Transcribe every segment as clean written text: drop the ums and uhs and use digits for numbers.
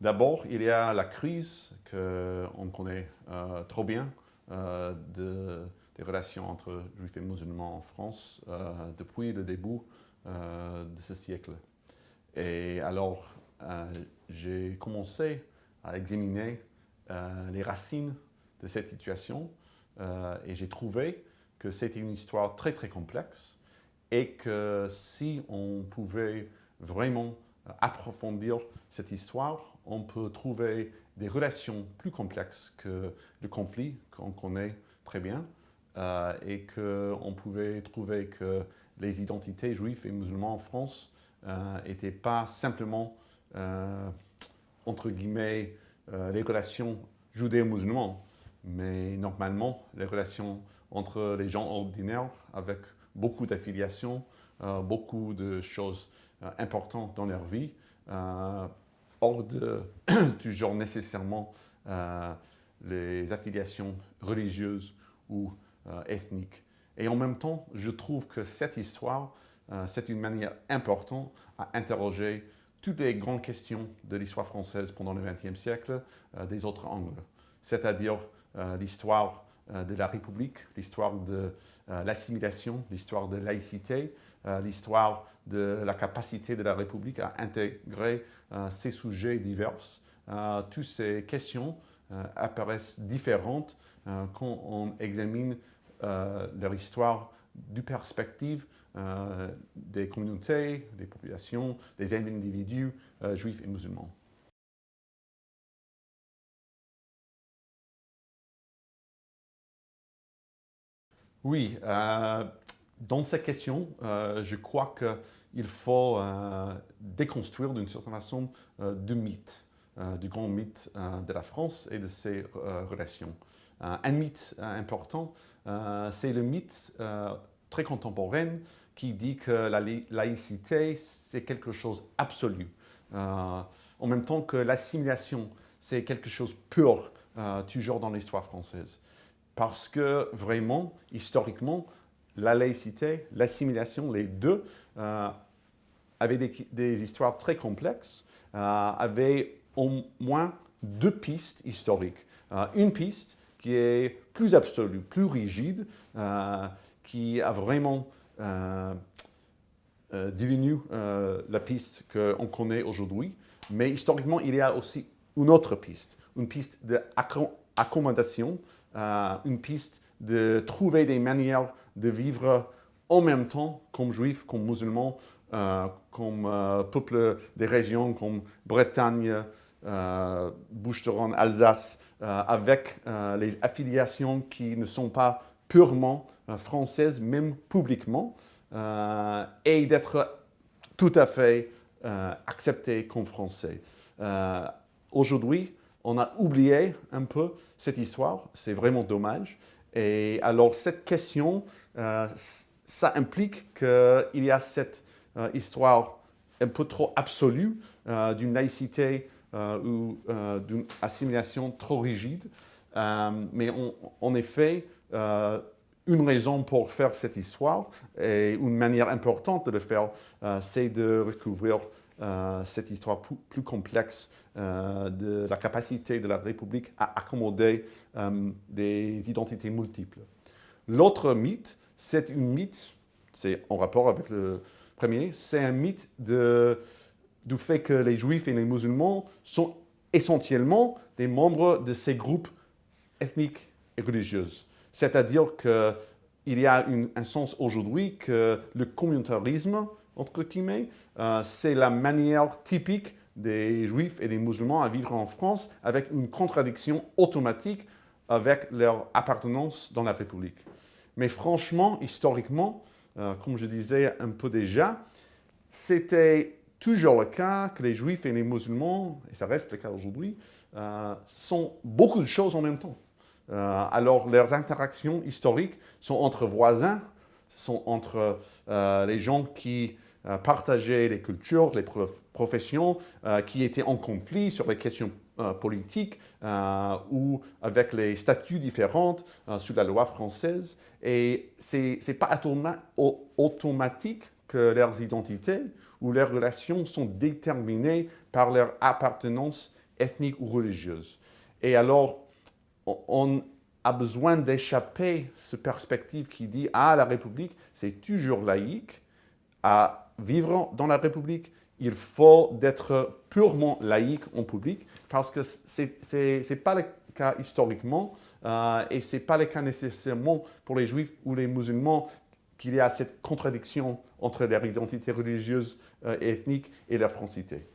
D'abord, il y a la crise qu'on connaît trop bien des relations entre juifs et musulmans en France depuis le début de ce siècle. Et alors, j'ai commencé à examiner les racines de cette situation et j'ai trouvé que c'était une histoire très très complexe et que si on pouvait vraiment approfondir cette histoire, on peut trouver des relations plus complexes que le conflit qu'on connaît très bien et qu'on pouvait trouver que les identités juives et musulmanes en France n'étaient pas simplement, entre guillemets, les relations judéo-musulmanes, mais normalement les relations entre les gens ordinaires avec beaucoup d'affiliations, beaucoup de choses importantes dans leur vie, hors de toujours nécessairement les affiliations religieuses ou ethniques. Et en même temps, je trouve que cette histoire, c'est une manière importante à interroger toutes les grandes questions de l'histoire française pendant le XXe siècle des autres angles, c'est-à-dire l'histoire de la République, l'histoire de l'assimilation, l'histoire de laïcité, l'histoire de la capacité de la République à intégrer ces sujets divers. Toutes ces questions apparaissent différentes quand on examine leur histoire du perspective des communautés, des populations, des individus juifs et musulmans. Oui, dans cette question, je crois qu'il faut déconstruire d'une certaine façon deux mythes, du grand mythe de la France et de ses relations. Un mythe important, c'est le mythe très contemporain qui dit que la laïcité, c'est quelque chose d'absolu. En même temps que l'assimilation, c'est quelque chose de pur, toujours dans l'histoire française. Parce que vraiment, historiquement, la laïcité, l'assimilation, les deux, avaient des histoires très complexes, avaient au moins deux pistes historiques. Une piste qui est plus absolue, plus rigide, qui a vraiment devenu la piste qu'on connaît aujourd'hui. Mais historiquement, il y a aussi une autre piste, une piste d'accommodation, une piste de trouver des manières de vivre en même temps comme juifs, comme musulmans, comme peuple des régions comme Bretagne, Bouches-du-Rhône, Alsace, avec les affiliations qui ne sont pas purement françaises, même publiquement, et d'être tout à fait accepté comme français. Aujourd'hui, on a oublié un peu cette histoire, c'est vraiment dommage. Et alors cette question, ça implique qu'il y a cette histoire un peu trop absolue d'une laïcité ou d'une assimilation trop rigide. Mais en effet, une raison pour faire cette histoire et une manière importante de le faire, c'est de recouvrir cette histoire plus complexe de la capacité de la République à accommoder des identités multiples. L'autre mythe, c'est un mythe, c'est en rapport avec le premier, c'est un mythe du fait que les juifs et les musulmans sont essentiellement des membres de ces groupes ethniques et religieux. C'est-à-dire qu'il y a un sens aujourd'hui que le communautarisme, entre guillemets, c'est la manière typique des juifs et des musulmans à vivre en France avec une contradiction automatique avec leur appartenance dans la République. Mais franchement, historiquement, comme je disais un peu déjà, c'était toujours le cas que les juifs et les musulmans, et ça reste le cas aujourd'hui, sont beaucoup de choses en même temps. Alors, leurs interactions historiques sont entre voisins, sont entre les gens qui partageaient les cultures, les professions, qui étaient en conflit sur les questions politiques ou avec les statuts différents sous la loi française. Et ce n'est pas automatique que leurs identités ou leurs relations sont déterminées par leur appartenance ethnique ou religieuse. Et alors, on a besoin d'échapper à cette perspective qui dit « Ah, la République, c'est toujours laïque. À vivre dans la République, il faut être purement laïque en public parce que ce n'est pas le cas historiquement et ce n'est pas le cas nécessairement pour les Juifs ou les musulmans qu'il y a cette contradiction entre leur identité religieuse et ethnique et leur francité.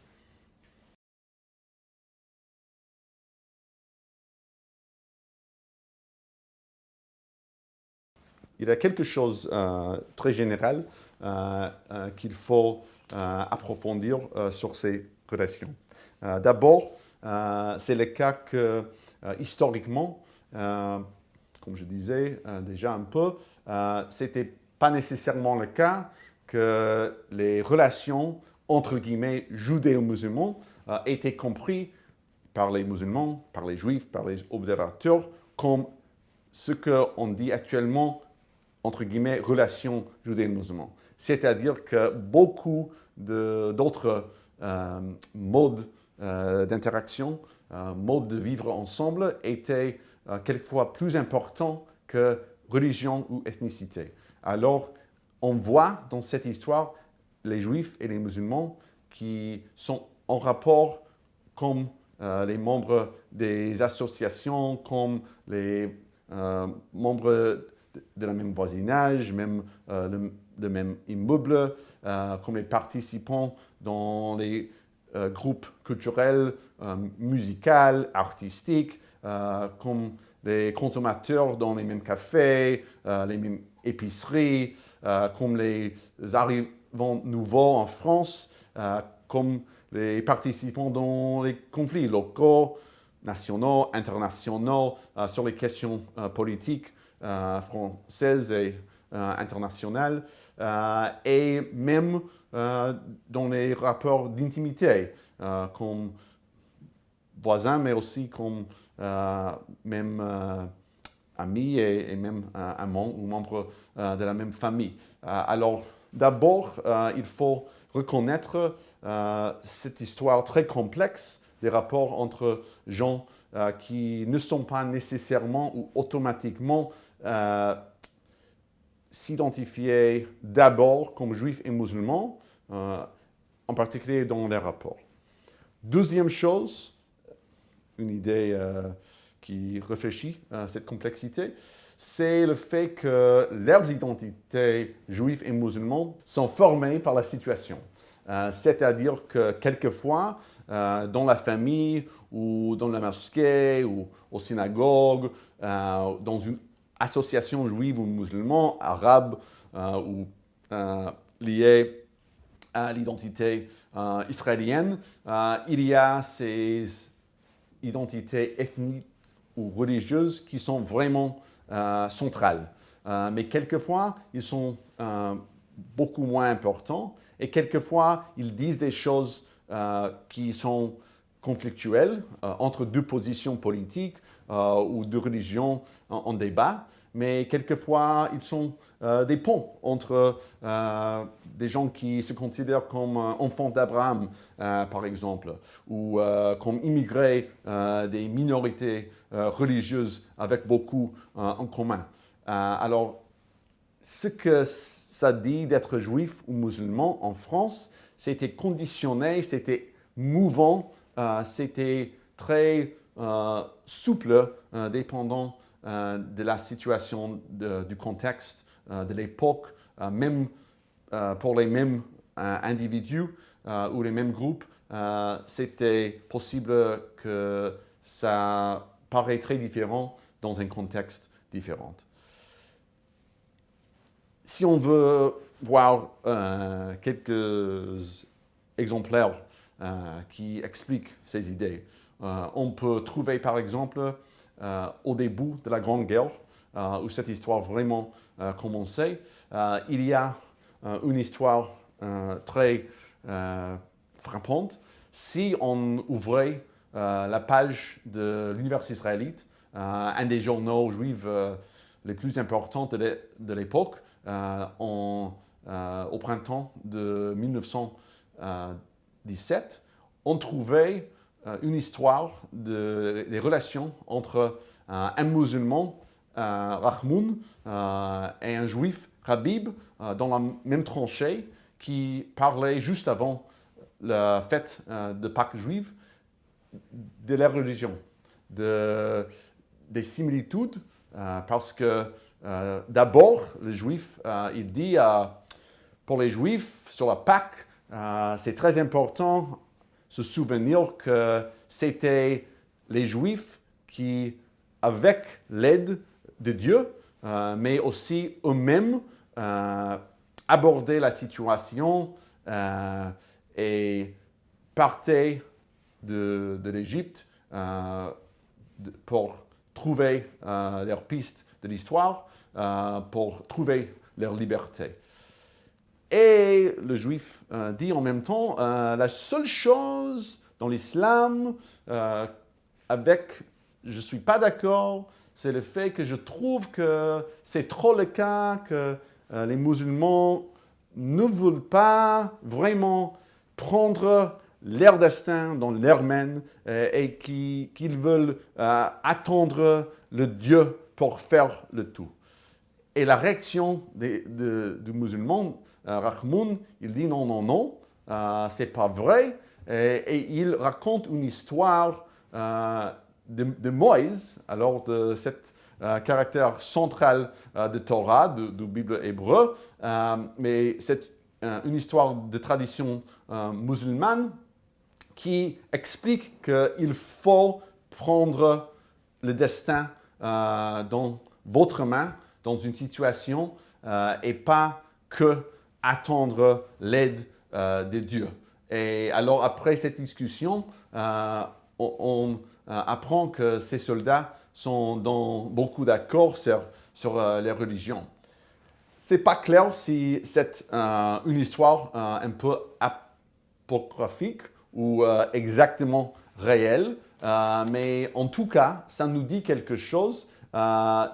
Il y a quelque chose de très général qu'il faut approfondir sur ces relations. D'abord, c'est le cas que historiquement, comme je disais déjà un peu, ce n'était pas nécessairement le cas que les relations entre guillemets judéo-musulmans étaient comprises par les musulmans, par les juifs, par les observateurs, comme ce qu'on dit actuellement entre guillemets, relations judéo-musulmanes. C'est-à-dire que beaucoup d'autres modes d'interaction, modes de vivre ensemble étaient quelquefois plus importants que religion ou ethnicité. Alors, on voit dans cette histoire les juifs et les musulmans qui sont en rapport comme les membres des associations, comme les membres de la même voisinage, même le même immeuble, comme les participants dans les groupes culturels, musicaux, artistiques, comme les consommateurs dans les mêmes cafés, les mêmes épiceries, comme les arrivants nouveaux en France, comme les participants dans les conflits locaux, nationaux, internationaux, sur les questions politiques françaises et internationales, et même dans les rapports d'intimité, comme voisins, mais aussi comme même amis et même amants ou membres de la même famille. Alors, d'abord, il faut reconnaître cette histoire très complexe des rapports entre gens qui ne sont pas nécessairement ou automatiquement s'identifier d'abord comme juifs et musulmans, en particulier dans les rapports. Deuxième chose, une idée qui réfléchit à cette complexité, c'est le fait que leurs identités juives et musulmanes sont formées par la situation. C'est-à-dire que quelquefois, dans la famille ou dans la mosquée ou aux synagogues, dans une association juive ou musulmane, arabe ou liée à l'identité israélienne, il y a ces identités ethniques ou religieuses qui sont vraiment centrales. Mais quelquefois, ils sont beaucoup moins importants et quelquefois, ils disent des choses qui sont conflictuelles entre deux positions politiques ou deux religions en débat. Mais quelquefois, ils sont des ponts entre des gens qui se considèrent comme enfants d'Abraham, par exemple, ou comme immigrés des minorités religieuses avec beaucoup en commun. Alors, ce que ça dit d'être juif ou musulman en France, c'était conditionné, c'était mouvant, c'était très souple, dépendant de la situation, du contexte, de l'époque, même pour les mêmes individus ou les mêmes groupes, c'était possible que ça paraît très différent dans un contexte différent. Si on veut voir quelques exemplaires qui expliquent ces idées, on peut trouver par exemple au début de la Grande Guerre, où cette histoire vraiment commençait, il y a une histoire très frappante. Si on ouvrait la page de l'Univers israélite, un des journaux juifs les plus importants de l'époque, au printemps de 1917, on trouvait une histoire des relations entre un musulman, Rahmoun, et un juif, Habib, dans la même tranchée, qui parlait juste avant la fête de Pâques juive de la religion, des similitudes, parce que d'abord, le juif, il dit pour les juifs, sur la Pâques, c'est très important se souvenir que c'était les juifs qui, avec l'aide de Dieu, mais aussi eux-mêmes, abordaient la situation et partaient de l'Égypte pour trouver leur piste de l'histoire, pour trouver leur liberté. Et le juif dit en même temps, la seule chose dans l'islam avec je ne suis pas d'accord, c'est le fait que je trouve que c'est trop le cas, que les musulmans ne veulent pas vraiment prendre leur destin dans leurs mains et qu'ils veulent attendre le Dieu pour faire le tout. Et la réaction du musulman, Rahmoun, il dit non, non, non, c'est pas vrai. Et il raconte une histoire de Moïse, alors de cet caractère central de Torah, de Bible hébreu, mais c'est une histoire de tradition musulmane qui explique qu'il faut prendre le destin dans votre main, dans une situation, et pas que attendre l'aide de Dieu. Et alors, après cette discussion, on apprend que ces soldats sont dans beaucoup d'accord sur les religions. Ce n'est pas clair si c'est une histoire un peu apocryphique ou exactement réelle, mais en tout cas, ça nous dit quelque chose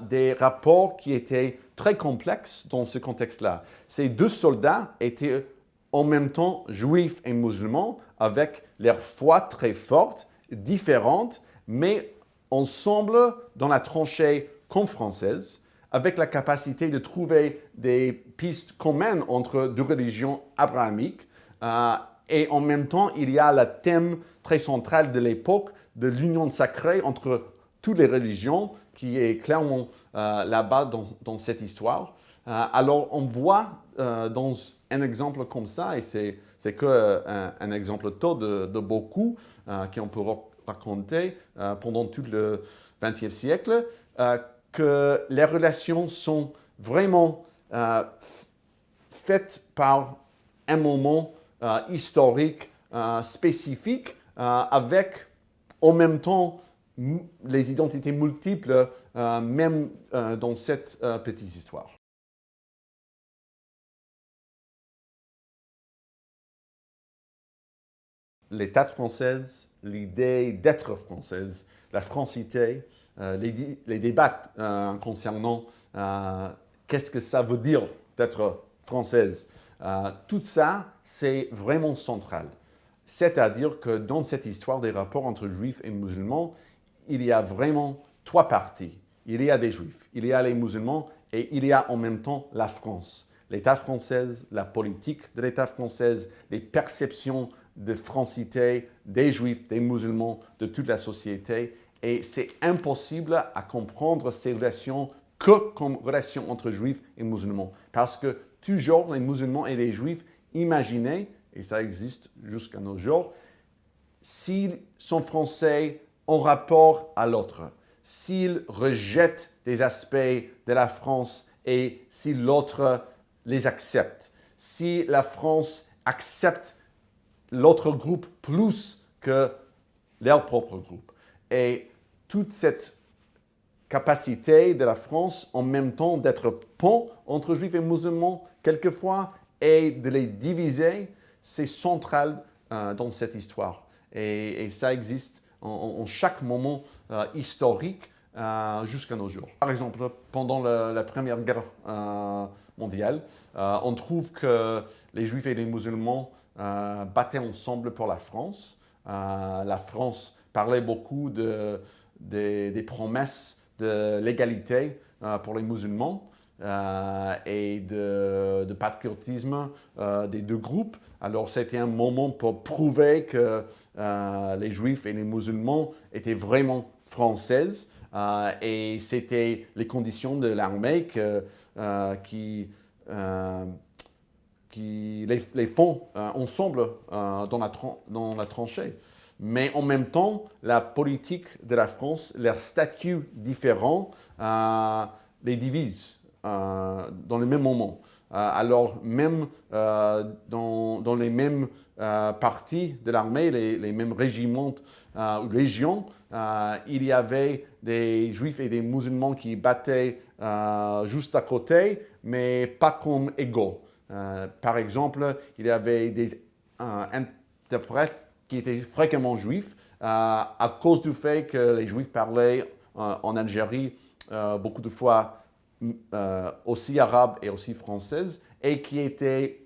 des rapports qui étaient très complexes dans ce contexte-là. Ces deux soldats étaient en même temps juifs et musulmans, avec leur foi très forte, différentes, mais ensemble dans la tranchée comme française, avec la capacité de trouver des pistes communes entre deux religions abrahamiques. Et en même temps, il y a le thème très central de l'époque de l'union sacrée entre toutes les religions, qui est clairement là-bas dans cette histoire. Alors, on voit dans un exemple comme ça, et c'est qu'un exemple tôt de beaucoup qu'on peut raconter pendant tout le XXe siècle, que les relations sont vraiment faites par un moment historique spécifique avec en même temps les identités multiples, même dans cette petite histoire. L'État française, l'idée d'être française, la francité, les débats concernant qu'est-ce que ça veut dire d'être française, tout ça, c'est vraiment central. C'est-à-dire que dans cette histoire des rapports entre juifs et musulmans, il y a vraiment trois parties. Il y a des juifs, il y a les musulmans et il y a en même temps la France. L'État français, la politique de l'État français, les perceptions de francité des juifs, des musulmans, de toute la société. Et c'est impossible à comprendre ces relations que comme relations entre juifs et musulmans. Parce que toujours les musulmans et les juifs imaginaient, et ça existe jusqu'à nos jours, s'ils sont français en rapport à l'autre, s'ils rejettent des aspects de la France et si l'autre les accepte, si la France accepte l'autre groupe plus que leur propre groupe. Et toute cette capacité de la France en même temps d'être pont entre juifs et musulmans quelquefois et de les diviser, c'est central dans cette histoire. Et ça existe en chaque moment historique jusqu'à nos jours. Par exemple, pendant la Première Guerre mondiale, on trouve que les juifs et les musulmans battaient ensemble pour la France. la France parlait beaucoup des promesses de l'égalité pour les musulmans et de patriotisme des deux groupes. Alors c'était un moment pour prouver que les juifs et les musulmans étaient vraiment françaises et c'était les conditions de l'armée qui les font ensemble dans la tranchée. Mais en même temps, la politique de la France, leurs statuts différents, les divise dans le même moment. Alors même dans les mêmes parties de l'armée, les mêmes régiments ou légions, il y avait des juifs et des musulmans qui battaient juste à côté, mais pas comme égaux. Par exemple, il y avait des interprètes qui étaient fréquemment juifs à cause du fait que les juifs parlaient en Algérie beaucoup de fois aussi arabe et aussi française et qui étaient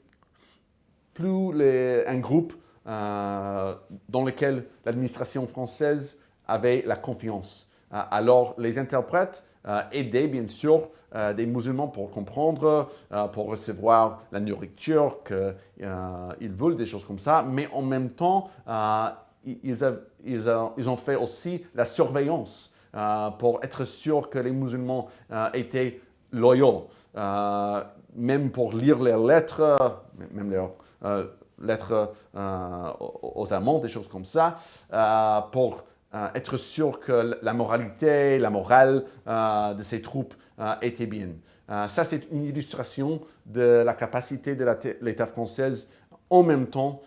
un groupe dans lequel l'administration française avait la confiance. Alors les interprètes aidaient bien sûr des musulmans pour comprendre, pour recevoir la nourriture qu'ils veulent, des choses comme ça, mais en même temps, ils ont fait aussi la surveillance pour être sûr que les musulmans étaient loyaux, même pour lire leurs lettres, même leurs lettres aux amants, des choses comme ça, pour être sûr que la moralité, la morale de ces troupes était bien. Ça, c'est une illustration de la capacité de l'État français en même temps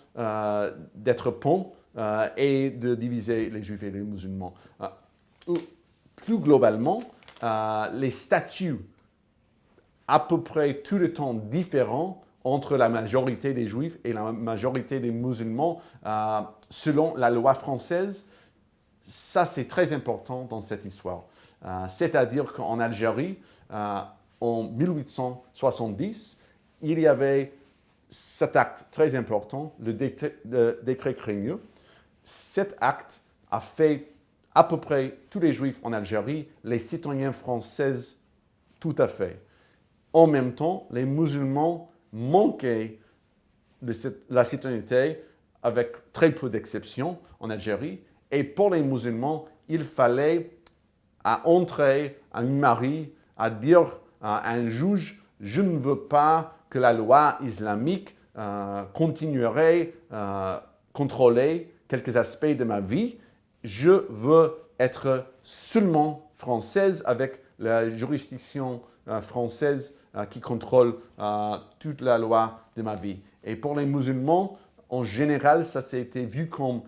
d'être pont et de diviser les juifs et les musulmans. Plus globalement, les statuts à peu près tout le temps différents entre la majorité des juifs et la majorité des musulmans selon la loi française. Ça, c'est très important dans cette histoire. C'est-à-dire qu'en Algérie, en 1870, il y avait cet acte très important, le décret Crémieux. Cet acte a fait à peu près tous les juifs en Algérie, les citoyens français tout à fait. En même temps, les musulmans manquaient de la citoyenneté avec très peu d'exceptions en Algérie. Et pour les musulmans, il fallait entrer à une mairie, à dire à un juge, je ne veux pas que la loi islamique continuerait à contrôler quelques aspects de ma vie. Je veux être seulement française avec la juridiction française qui contrôle toute la loi de ma vie. Et pour les musulmans, en général, ça s'est été vu comme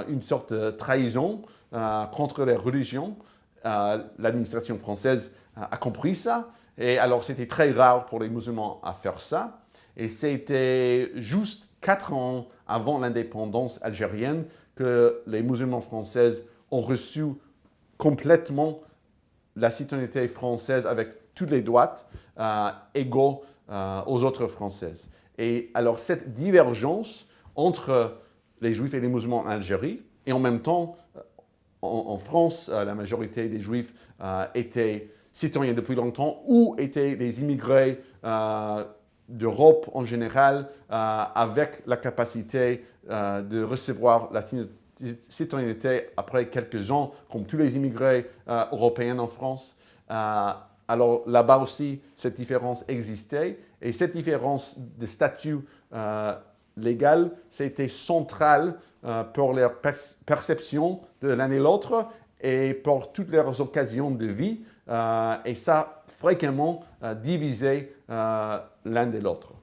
une sorte de trahison contre les religions. L'administration française a compris ça. Et alors, c'était très rare pour les musulmans à faire ça. Et c'était juste 4 ans avant l'indépendance algérienne que les musulmans français ont reçu complètement la citoyenneté française avec tous les droits égaux aux autres Françaises. Et alors, cette divergence entre les Juifs et les musulmans en Algérie, et en même temps, en France, la majorité des Juifs étaient citoyens depuis longtemps ou étaient des immigrés d'Europe en général, avec la capacité de recevoir la citoyenneté après quelques ans, comme tous les immigrés européens en France. Alors là-bas aussi, cette différence existait. Et cette différence de statut légal, c'était central pour leur perception de l'un et l'autre et pour toutes leurs occasions de vie. Et ça, fréquemment, divisait l'un de l'autre.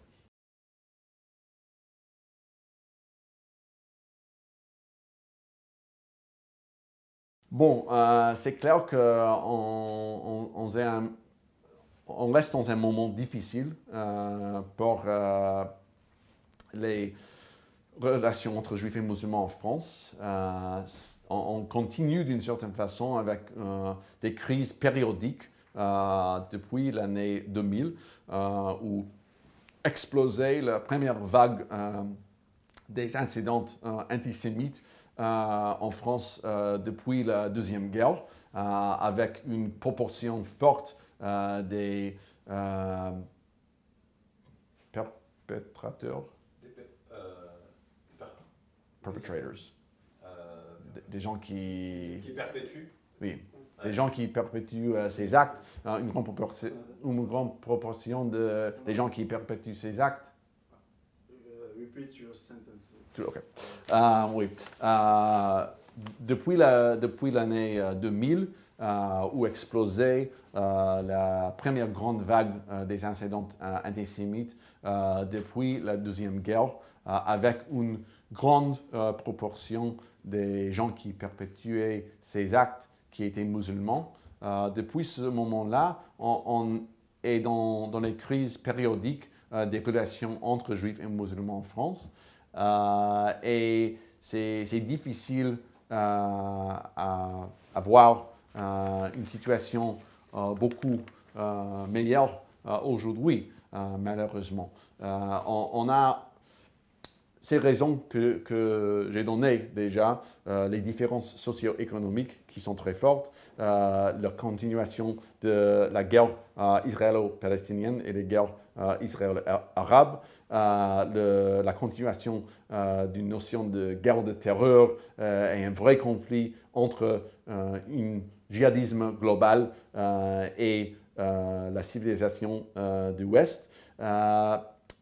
Bon, c'est clair on reste dans un moment difficile pour les relations entre juifs et musulmans en France. On continue d'une certaine façon avec des crises périodiques depuis l'année 2000 où explosait la première vague des incidents antisémites en France depuis la Deuxième Guerre, avec une proportion forte des perpétrateurs, perpetrators, des gens qui perpétuent. Oui, des gens qui perpétuent ces actes, une grande proportion des gens qui perpétuent ces actes. Repeat your sentence. Ok. Oui. Depuis l'année 2000, où explosait la première grande vague des incidents antisémites depuis la Deuxième Guerre, avec une grande proportion des gens qui perpétuaient ces actes qui étaient musulmans. Depuis ce moment-là, on est dans les crises périodiques des relations entre juifs et musulmans en France. Et c'est difficile à avoir une situation beaucoup meilleure aujourd'hui, malheureusement. On a ces raisons que j'ai données déjà, les différences socio-économiques qui sont très fortes, la continuation de la guerre israélo-palestinienne et les guerres israélo-arabes, la continuation d'une notion de guerre de terreur et un vrai conflit entre un djihadisme global et la civilisation du Ouest.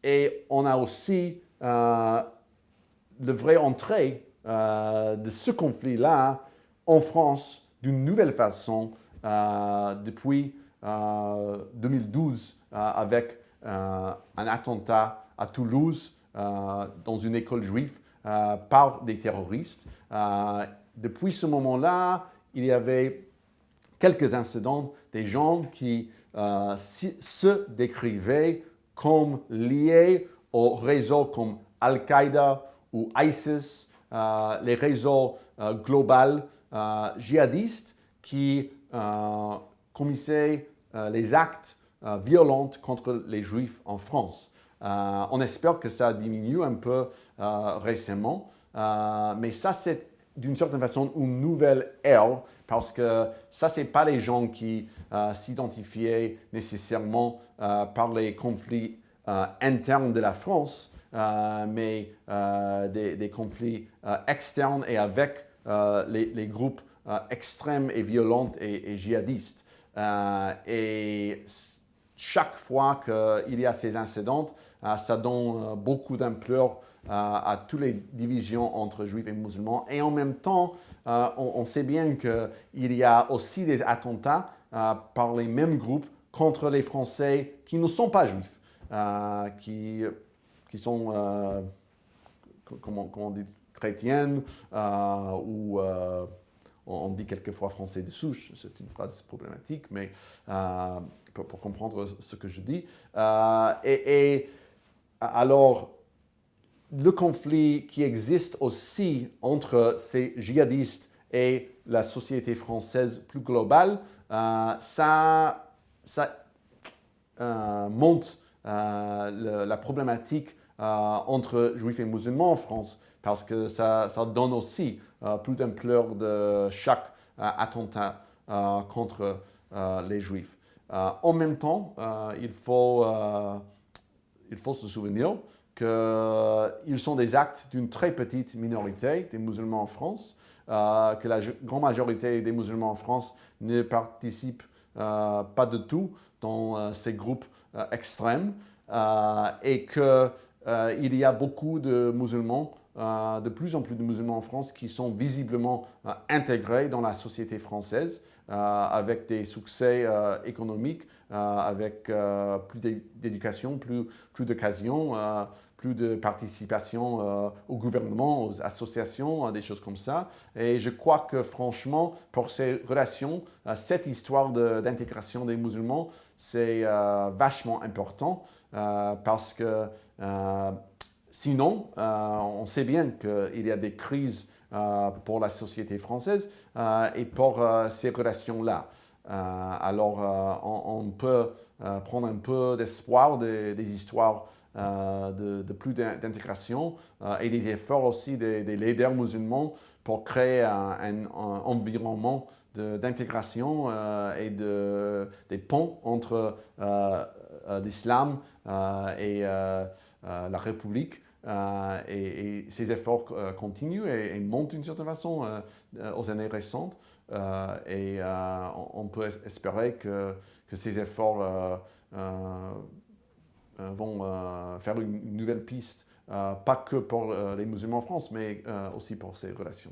Et on a aussi la vraie entrée de ce conflit-là en France d'une nouvelle façon depuis 2012 avec un attentat à Toulouse dans une école juive par des terroristes. Depuis ce moment-là, il y avait quelques incidents des gens qui se décrivaient comme liés aux réseaux comme Al-Qaïda ou ISIS, les réseaux globaux djihadistes qui commissaient les actes violents contre les Juifs en France. On espère que ça diminue un peu récemment, mais ça c'est d'une certaine façon une nouvelle ère parce que ça c'est pas les gens qui s'identifiaient nécessairement par les conflits internes de la France, mais des conflits externes et avec les groupes extrêmes et violents et djihadistes. Et chaque fois qu'il y a ces incidents, ça donne beaucoup d'ampleur à toutes les divisions entre juifs et musulmans. Et en même temps, on sait bien qu'il y a aussi des attentats par les mêmes groupes contre les Français qui ne sont pas juifs. Qui sont, comment on dit, chrétiennes, ou on dit quelquefois français de souche, c'est une phrase problématique, mais pour comprendre ce que je dis. Et alors, le conflit qui existe aussi entre ces djihadistes et la société française plus globale, ça monte la problématique entre juifs et musulmans en France, parce que ça donne aussi plus d'ampleur de chaque attentat contre les juifs. En même temps, il faut se souvenir qu'ils sont des actes d'une très petite minorité des musulmans en France, que la grande majorité des musulmans en France ne participent pas du tout dans ces groupes extrêmes, et qu'il y a beaucoup de musulmans, de plus en plus de musulmans en France qui sont visiblement intégrés dans la société française avec des succès économiques, avec plus d'éducation, plus d'occasions, plus de participation au gouvernement, aux associations, des choses comme ça. Et je crois que franchement, pour ces relations, cette histoire d'intégration des musulmans, c'est vachement important parce que sinon, on sait bien qu'il y a des crises pour la société française et pour ces relations-là. Alors, on peut prendre un peu d'espoir des histoires de plus d'intégration et des efforts aussi des leaders musulmans pour créer un environnement d'intégration et des ponts entre l'islam et la République. Et ces efforts continuent et montent d'une certaine façon aux années récentes. On peut espérer que ces efforts vont faire une nouvelle piste, pas que pour les musulmans en France, mais aussi pour ces relations.